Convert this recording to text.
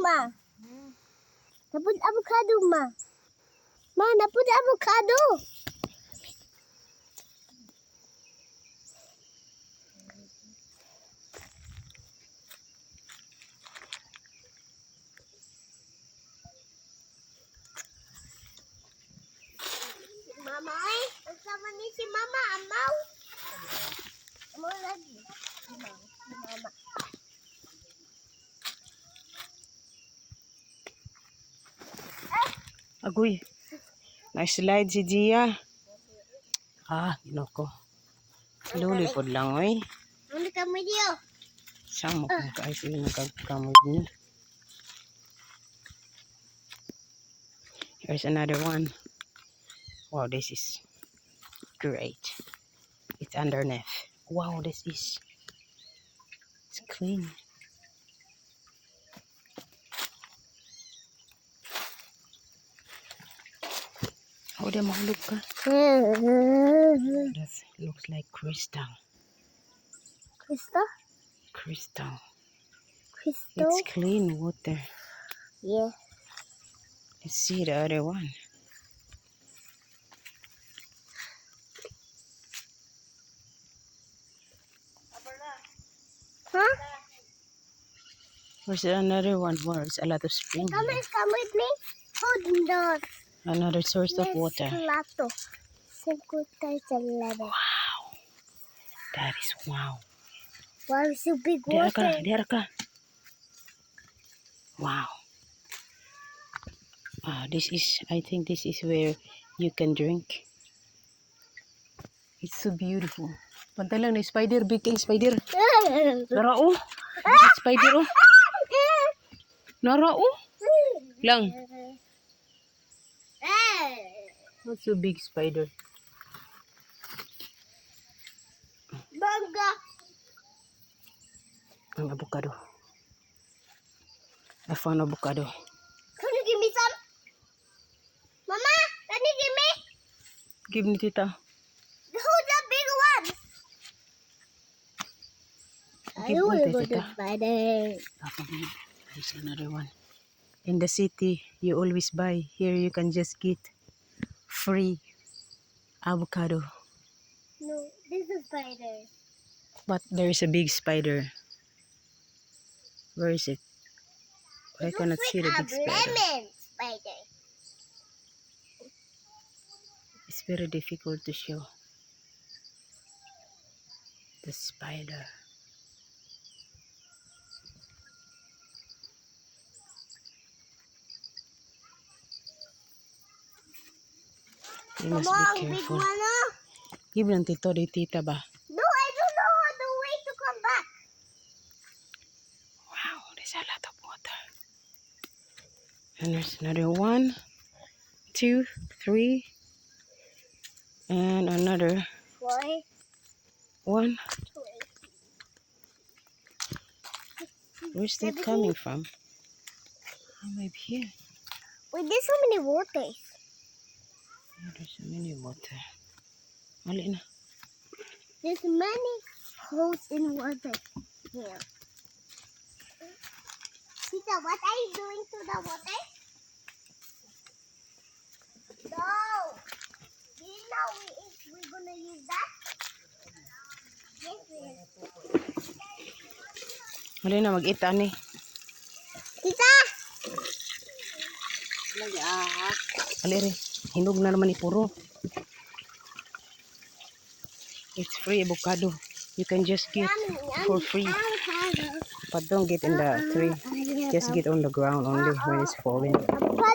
ma. Napod avocado, ma. Ma, napod avocado. Mama, bersama ni si Mama Amau. Amau lagi. Mama. Agoy. Na-slide si Gia. Ginoko. Luli po lang, oy. Ano kami diyo? Saan mo kung kaay sila nagkakamod niya. Here's another one. Wow, this is great. It's underneath. Wow, it's clean. Oh, dia makhluk ka. That looks like crystal. Crystal? Crystal. Crystal? It's clean water. Yeah. Let's see the other one. Huh? There's another one where it's a lot of spring. Come with me. Hold the Another source of water. plato. Wow. That is wow. Wow, it's a big water. There ka. Wow. I think this is where you can drink. It's so beautiful. Pantalang na spider, big king spider. Narao. Spider oh. Narao. Lang. What's a big spider? Bangga. An avocado. I found avocado. Can you give me some? Mama, can you give me? Give me tita. Who's the big one? Give I want to me go tita. to spider. There's another one. In the city, you always buy. Here you can just get free avocado. No, this is spider. But there is a big spider. Where is it? I cannot see the big spider. Lemon spider. It's very difficult to show the spider. You must Come on, be big careful. one. Give lang tito di tita ba? No, I don't know how the way to come back. Wow, there's a lot of water. And there's another 1, 2, 3, and another Why? 1. Where's that coming from? Maybe here. Wait, there's so many waters. Oh, there's so many water. Mali na. There's many holes in water here. Tita, what are you doing to the water? No. Do you know we're gonna use that? Yes, we are. Mali na mag-ita ni. Tita! Mali rin. Hinog na naman puro. It's free avocado. You can just get for free. But don't get in the tree. Just get on the ground only when it's falling. Avocado.